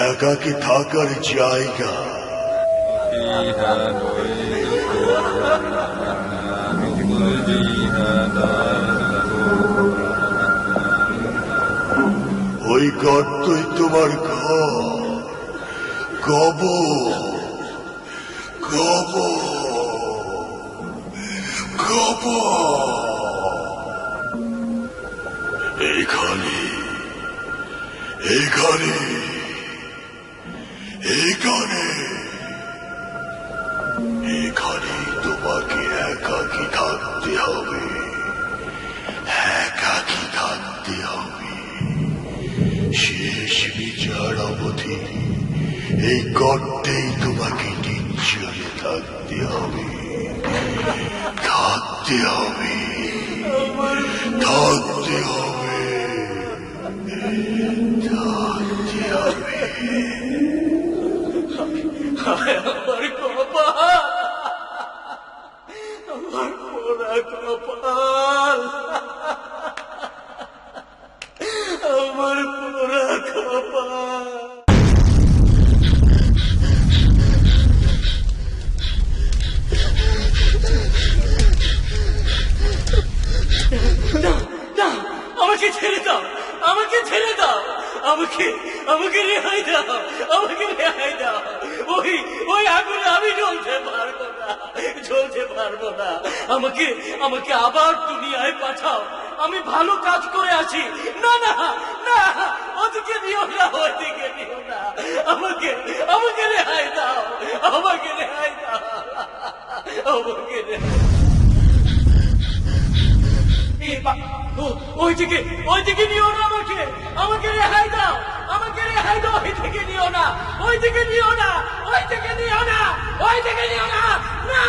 একাকী থাকার জায়গা। ওই গর্তই তোমার ঘর, কবর, কবর, কবর। এইখানে, এইখানে, এইখানে, এখানে তোমাকে একাকী থাকতে হবে, একাকী থাকতে হবে। শেষ বিচার অবধি এই গর্তেই তোমাকে নিশ্চলে থাকতে হবে, থাকতে হবে, থাকতে হবে, থাকতে হবে। আমার কপাল, আমার পোড়া কপাল, আমার পোড়া কপাল। না, না, আমাকে ছেড়ে দাও, আমাকে ছেড়ে দাও, আমাকে আমাকে রেহাই দাও, আমাকে রেহাই দাও। ওই ওই আগুনে আমি জ্বলতে পারবো না, জ্বলতে পারবো না। আমাকে আমাকে আবার দুনিয়ায় পাঠাও, আমি ভালো কাজ করে আসি। না না না, ওদিকে নিও না, ওদিকে নিও না, আমাকে আমাকে রেহাই দাও, আমাকে রেহাই দাও, আমাকে রেহাই। ওইদিকে নিও না, আমাকে আমাকে রেহাই দাও, আমাকে রেহাই দাও। ওইদিকে নিও না, ওইদিকে নিও না, ওইদিকে নিও না, ওইদিকে নিও না, না।